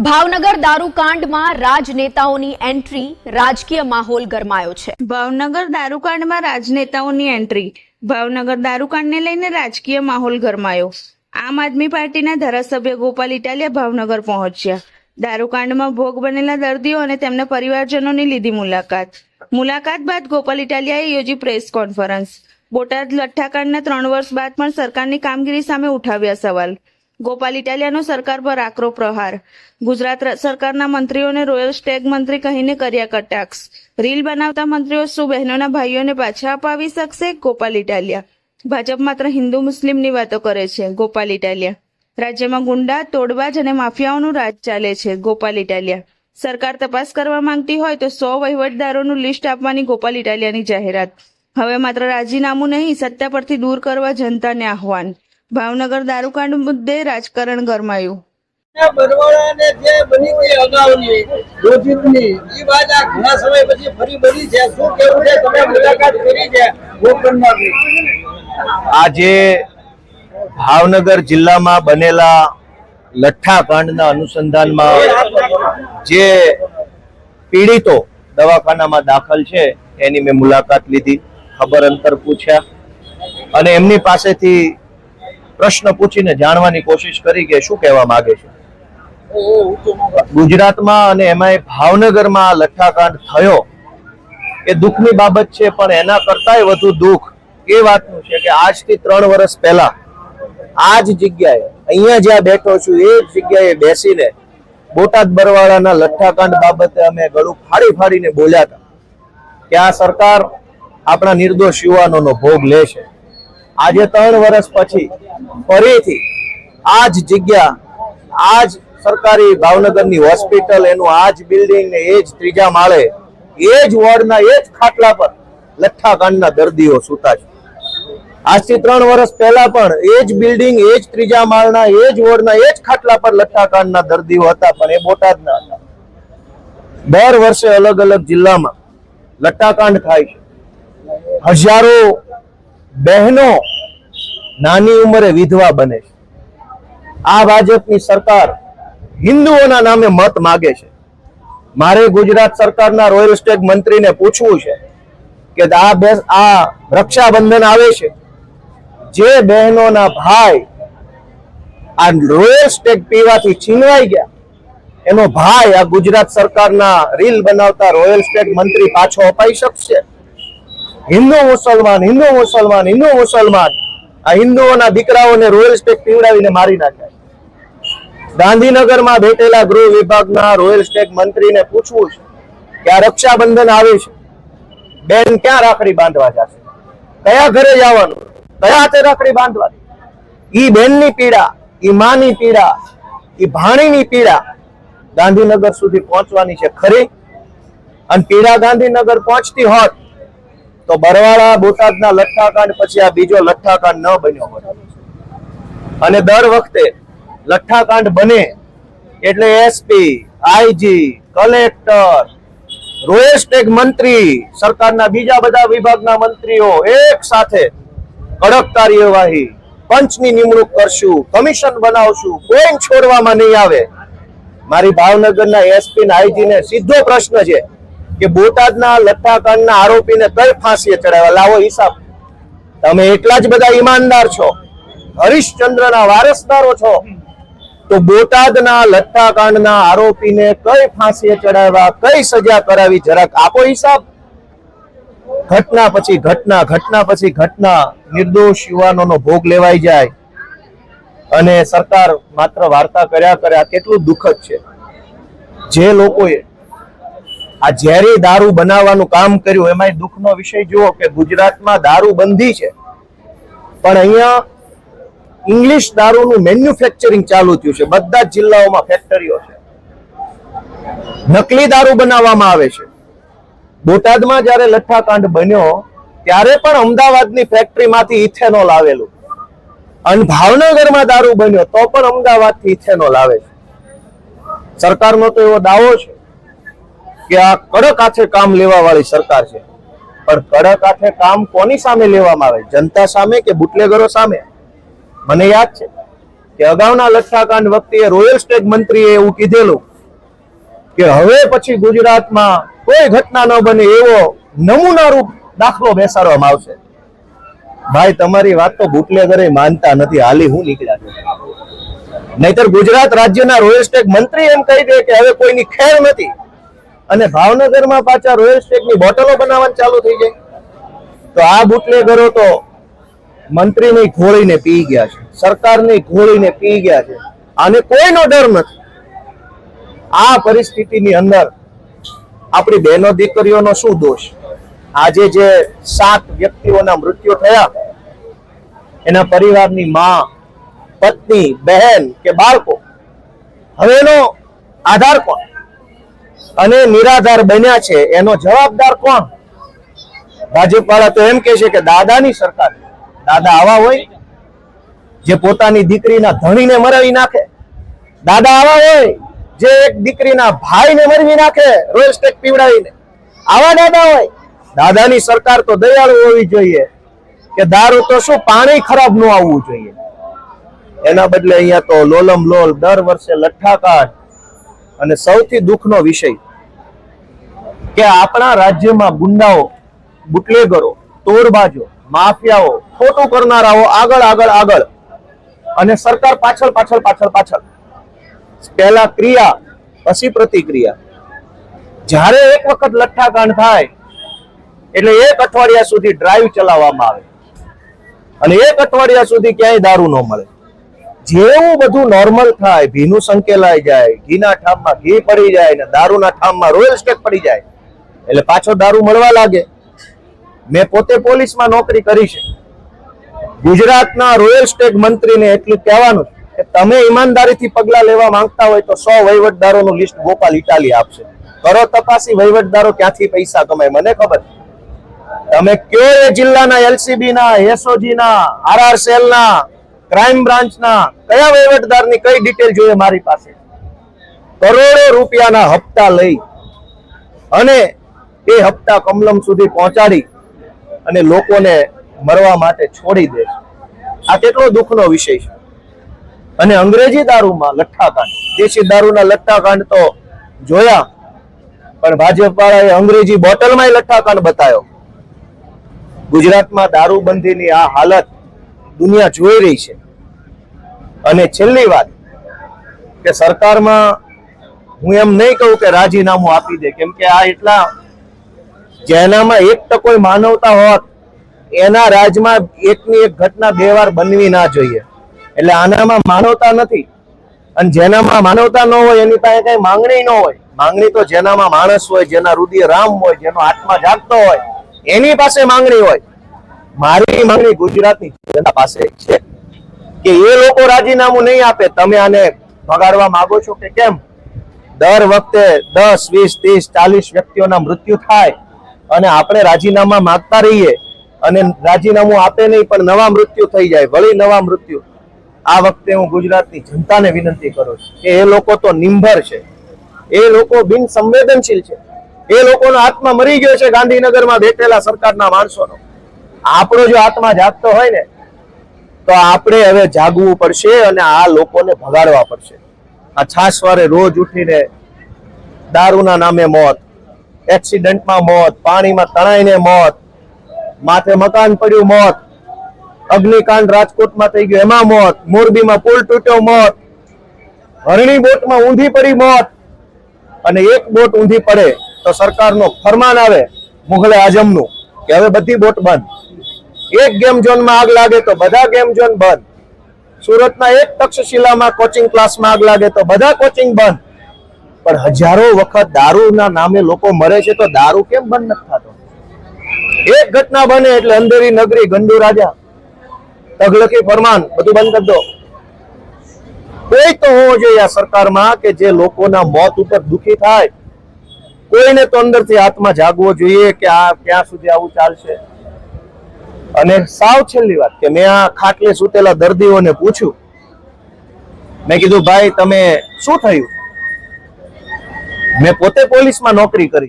Bhavnagar દારૂકાંડમાં રાજનેતાઓની entry, રાજકીય માહોલ ગરમાયો છે। ભાવનગર દારૂકાંડમાં રાજનેતાઓની એન્ટ્રી, ભાવનગર દારૂકાંડને લઈને રાજકીય માહોલ ગરમાયો। આમ આદમી પાર્ટીના ધારાસભ્ય ગોપાલ ઇટાલિયા ભાવનગર પહોંચ્યા। દારૂકાંડમાં ભોગ બનેલા દર્દીઓ અને તેમના પરિવારજનોની લીધી મુલાકાત બાદ ગોપાલ ઇટાલિયાએ યોજી પ્રેસ કોન્ફરન્સ। બોટાદ લઠ્ઠાકાંડના 3 વર્ષ બાદ પણ સરકારની કામગીરી સામે ઉઠાવ્યા સવાલ। ગોપાલ ઇટાલિયાનો સરકાર પર આકરો પ્રહાર। ગુજરાત સરકારના મંત્રીઓને રોયલ સ્ટેગ મંત્રી કહીને કર્યા કટાક્ષ। રીલ બનાવતા મંત્રીઓ શું બહેનોના ભાઈઓને પાછા અપાવી શકશે? ગોપાલ ઇટાલિયા। ભાજપ માત્ર હિન્દુ મુસ્લિમની વાતો કરે છે। ગોપાલ ઇટાલિયા। રાજ્યમાં ગુંડા, તોડબાજ અને માફિયાઓનું રાજ ચાલે છે। ગોપાલ ઇટાલિયા। સરકાર તપાસ કરવા માંગતી હોય તો 100 વહીવટદારોનું લિસ્ટ આપવાની ગોપાલ ઇટાલિયાની જાહેરાત। હવે માત્ર રાજીનામું નહીં, સત્તા પરથી દૂર કરવા જનતાને આહવાન। ભાવનગર દારૂકાંડ મુદ્દે રાજકારણ ગરમાયું। બરવાળાને જે બની ગઈ અગાઉની રોજિંદની એ વાત આ ઘણા સમય પછી ફરી બની છે। શું કેવું છે? તમે મુલાકાત કરી છે ગોકર્ણની? આજે ભાવનગર જિલ્લામાં બનેલા લઠ્ઠાકાંડના અનુસંધાનમાં જે પીડિતો દવાખાનામાં દાખલ છે એની મેં મુલાકાત લીધી, ખબર અંતર પૂછ્યા અને એમની પાસેથી પ્રશ્ન પૂછીને જાણવાની કોશિશ કરી કે શું કહેવા માંગે છે। ગુજરાતમાં અને એમાંય ભાવનગરમાં લઠ્ઠાકાંડ થયો એ દુઃખની બાબત છે, પણ એના કરતાંય વધુ દુઃખ એ વાતનું છે કે આજથી 3 વર્ષ પહેલા આ જ જગ્યાએ, અહીંયા જ્યાં બેઠો છું એ જ જગ્યાએ બેસીને બોટાદ બરવાળાના લઠ્ઠાકાંડ બાબતે અમે ગળું ફાડીને બોલ્યા હતા કે આ સરકાર આપણા નિર્દોષ યુવાનોનો ભોગ લે છે। આજે 3 વર્ષ પછી ફરીથી આ જ જગ્યા, આ જ સરકારી ભાવનગરની હોસ્પિટલ, એનું આ જ બિલ્ડિંગ ને એ જ 3જા માળે, એ જ વોર્ડના એ જ ખાટલા પર લઠ્ઠાકાંડના દર્દીઓ સૂતા છે। આજથી 3 વર્ષ પહેલા પણ એ જ બિલ્ડિંગ, એ જ 3જા માળના એ જ વોર્ડના એ જ ખાટલા પર લઠ્ઠાકાંડના દર્દીઓ હતા, પણ એ બોટાદના હતા। દર વર્ષે અલગ અલગ જિલ્લામાં લઠ્ઠાકાંડ થાય છે। હજારો બહેનો નાની ઉંમરે વિધવા બને છે। આ ભાજપની સરકાર હિન્દુઓના નામે મત માગે છે। મારે ગુજરાત સરકારના રોયલ સ્ટેગ મંત્રીને પૂછવું છે કે આ રક્ષાબંધન આવે છે, જે બહેનોના ભાઈ આ રોયલ સ્ટેગ પીવાથી છીનવાઈ ગયા, એનો ભાઈ આ ગુજરાત સરકારના રીલ બનાવતા રોયલ સ્ટેગ મંત્રી પાછો અપાઈ શકશે? હિન્દુ મુસલમાન, હિન્દુ મુસલમાન, હિન્દુ મુસલમાન, આ હિન્દુઓના દીકરાઓને રોયલ સ્ટેગ પીવડાવીને મારી નાખ્યા। ગાંધીનગરમાં બેઠેલા ગૃહ વિભાગના રોયલ સ્ટેગ મંત્રીને પૂછવું છે કે આ રક્ષાબંધન આવે છે, બેન ક્યાં રાખડી બાંધવા જશે? કયા ઘરે જવાનું? કયા હાથે રાખડી બાંધવાની? ઈ બેનની પીડા, ઈ માની પીડા, ઈ ભાણીની પીડા ગાંધીનગર સુધી પહોંચવાની છે ખરી? અને પીડા ગાંધીનગર પહોંચતી હોત તો બરવાળા બોટાદના લઠ્ઠાકાંડ પછી આ બીજો લઠ્ઠાકાંડ ન બન્યો હોત। અને દર વખતે લઠ્ઠાકાંડ બને એટલે SP, IG, collector, royal Stag મંત્રી, સરકારના બીજા બધા વિભાગના મંત્રીઓ એક સાથે કડક કાર્યવાહી, પંચની નિમણૂક કરશું, કમિશન બનાવશું, કોઈ છોડવામાં નહીં આવે। મારી ભાવનગરના એસપી ને આઈજી ને સીધો પ્રશ્ન છે કે બોટાદના લઠ્ઠાકાંડના આરોપીને કઈ ફાંસીએ ચડાવ્યા? લાવો હિસાબ। તમે એટલા જ બધા ઈમાનદાર છો, હરિશ્ચંદ્રના વારસદારો છો, તો બોટાદના લઠ્ઠાકાંડના આરોપીને કઈ ફાંસીએ ચડાવ્યા, કઈ સજા કરાવી, જરાક આપો હિસાબ। ઘટના પછી ઘટના, ઘટના પછી ઘટના, નિર્દોષ યુવાનોનો ભોગ લેવાઈ જાય અને સરકાર માત્ર વાર્તા કર્યા કરે। આ કેટલું દુઃખદ છે। જે લોકોએ આ ઝેરી દારૂ બનાવવાનું કામ કર્યું, એમાં દુઃખનો વિષય જુઓ કે ગુજરાતમાં દારૂ બંધી છે, પણ અહીંયા ઇંગ્લિશ દારૂનું મેન્યુફેક્ચરિંગ ચાલુ થયું છે। બધા જ જિલ્લાઓમાં ફેક્ટરીઓ છે, નકલી દારૂ બનાવવામાં આવે છે। બોટાદમાં જ્યારે લઠ્ઠાકાંડ બન્યો ત્યારે પણ અમદાવાદની ફેક્ટરીમાંથી ઇથેનોલ આવેલું, અને ભાવનગરમાં દારૂ બન્યો તો પણ અમદાવાદથી ઇથેનોલ આવે છે। સરકારનો તો એવો દાવો છે કે આ કડક હાથે કામ લેવા વાળી સરકાર છે, પણ કડક હાથે કામ કોની સામે લેવામાં આવે? જનતા સામે કે બુટલેગરો સામે? મને યાદ છે કે અગાઉના લઠ્ઠાકાંડ વખતે રોયલ સ્ટેટ મંત્રીએ એવું કીધેલું કે હવે પછી ગુજરાતમાં કોઈ ઘટના ન બને એવો નમૂનારૂપ દાખલો બેસાડવામાં આવશે. ભાઈ તમારી વાત તો બુટલેગરે માનતા નથી, હાલી હું નીકળ્યા છે. નહીતર ગુજરાત રાજ્યના રોયલ સ્ટેટ મંત્રી એમ કહી દે કે હવે કોઈની ખેર નથી અને ભાવનગરમાં પાછા રોયલ સ્ટેટની બોટલો બનાવવાનું ચાલુ થઈ જાય, તો આ બુટલેગરો તો મંત્રીને ઘોળીને પી ગયા છે, સરકારને ઘોળીને પી ગયા છે, આને કોઈનો ડર નથી. આ પરિસ્થિતિની અંદર આપણી બહેનો દીકરીઓનો શું દોષ? આજે જે 7 વ્યક્તિઓના મૃત્યુ થયા, એના પરિવારની માં, પત્ની, બહેન કે બાળકો, હવે એનો આધાર કોણ? અને નિરાધાર બન્યા છે એનો જવાબદાર કોણ? ભાજપ વાળા તો એમ કે છે કે દાદાની સરકાર. દાદા આવા હોય જે પોતાની દીકરીના ધણીને મરાવી નાખે? દાદા આવા હોય જે એક દીકરીના ભાઈને મરવી નાખે રોયલ સ્ટેક પીવડાવીને? આવા દાદા હોય? દાદાની સરકાર તો દયાળુ હોવી જોઈએ કે દારૂ તો શું પાણી ખરાબ ન આવવું જોઈએ. એના બદલે અહીંયા તો લોલમ લોલ દર વર્ષે લઠ્ઠાકાંડ. અને સૌથી દુઃખનો વિષય કે આપણા રાજ્યમાં ગુંડાઓ, બુટલેગરો, તોડબાજો, માફિયાઓ, ખોટું કરનારાઓ આગળ આગળ આગળ અને સરકાર પાછળ પાછળ પાછળ પાછળ. પહેલા ક્રિયા પછી પ્રતિક્રિયા. જ્યારે એક વખત લઠ્ઠાકાંડ થાય એટલે 1 અઠવાડિયા સુધી ડ્રાઈવ ચલાવવામાં આવે અને 1 અઠવાડિયા સુધી ક્યાંય દારૂ ન મળે. જેવું બધું નોર્મલ થાય, ભીનું સંકેલાઈ જાય, ઘીના ઠામમાં ઘી પડી જાય ને દારૂના ઠામમાં રોયલ સ્ટેક પડી જાય એટલે પાછો દારૂ મળવા લાગે. મેં પોતે પોલીસમાં નોકરી કરી છે. ગુજરાતના રોયલ સ્ટેટ મંત્રીને એટલું કહેવાનું કે તમે ઈમાનદારીથી પગલા લેવા માંગતા હોય તો 100 વહીવટદારોનું લિસ્ટ ગોપાલ ઇટાલી આપશે. કરો તપાસી વહીવટદારો ક્યાંથી પૈસા કમાય મને ખબર. તમે કયો એ જિલ્લાના એલસીબી ના, એસઓજી ના, આરઆર સેલ ના, ક્રાઇમ બ્રાન્ચ ના કયા વહીવટદારની કઈ ડિટેલ જોઈએ મારી પાસે? કરોડો રૂપિયાના હપ્તા લઈ અને એ હપ્તા કમલમ સુધી પહોંચાડી અને લોકોને મરવા માટે છોડી દે. આ કેટલો દુઃખનો વિષય છે. અને અંગ્રેજી દારૂમાં લઠ્ઠાકાંડ, દેશી દારૂના લઠ્ઠાકાંડ તો જોયા, પણ ભાજપ વાળાએ અંગ્રેજી બોટલમાં લઠ્ઠાકાંડ બતાવ્યો. ગુજરાતમાં દારૂબંધીની આ હાલત દુનિયા જોઈ રહી છે. અને છેલ્લી વાત કે સરકારમાં હું એમ નહીં કહું કે રાજીનામું આપી દે, કેમ કે આ એટલા જેનામાં 1% માનવતા હોત એના રાજમાં એકની એક ઘટના 2 વાર બનવી ના જોઈએ. એટલે આનામાં માનવતા નથી. અને જેનામાં માનવતા ન હોય એની પાસે કઈ માંગણી ન હોય. માંગણી તો જેનામાં માણસ હોય, જેના હૃદય રામ હોય, જેનો આત્મા જાગતો હોય એની પાસે માંગણી હોય. મારી માંગણી ગુજરાતની જનતા પાસે છે કે એ લોકો રાજીનામું નહીં આપે. તમે આને ભગાડવા માંગો છો કે કેમ? દર વખતે 10, 20, 30, 40 વ્યક્તિઓના મૃત્યુ થાય અને આપણે રાજીનામા માંગતા રહીએ અને રાજીનામું આપે નહીં પણ નવા મૃત્યુ થઈ જાય, વળી નવા મૃત્યુ. આ વખતે હું ગુજરાતની જનતાને વિનંતી કરું છું કે એ લોકો તો નિંભર છે, એ લોકો બિન સંવેદનશીલ છે, એ લોકોનો આત્મા મરી ગયો છે ગાંધીનગરમાં બેઠેલા સરકારના માણસોનો. આપણો જો આત્મા જાગતો હોય ને તો આપણે હવે જાગવું પડશે અને આ લોકોને ભગાડવા પડશે. આ છાસવારે રોજ ઉઠીને દારૂના નામે મોત, એક્સિડન્ટમાં મોત, પાણીમાં તણાઈને મોત, માથે મકાન પડ્યું મોત, અગ્નિકાંડ રાજકોટમાં થઈ ગયું એમાં મોત, મોરબીમાં પુલ તૂટ્યો મોત, હરણી બોટમાં ઊંધી પડી મોત. અને એક બોટ ઊંધી પડે તો સરકારનો ફરમાન આવે મુઘલે આઝમનું કે હવે બધી બોટ બંધ. એક ગેમ ઝોનમાં આગ લાગે તો બધા ગેમ ઝોન બંધ. સુરતના એક તક્ષશિલામાં કોચિંગ ક્લાસમાં આગ લાગે તો બધા કોચિંગ બંધ. પણ હજારો વખત દારૂના નામે લોકો મરે છે તો દારૂ કેમ બંધ નથી થતો? એક ઘટના બને એટલે અંધેરી નગરી, ગંડુ રાજા, તગલકી ફરમાન બધું બંધ કરી દો. કોઈ તો હોવો જોઈએ આ સરકારમાં કે જે લોકોના મોત ઉપર દુખી થાય. કોઈને તો અંદરથી આત્મા જાગવો જોઈએ કે આ ક્યાં સુધી આવું ચાલશે. અને સાવ છેલ્લી વાત કે મેં આ ખાટલે સૂતેલા દર્દીઓને પૂછ્યું, મેં કીધું ભાઈ તમે શું થયું? મેં પોતે પોલીસમાં નોકરી કરી.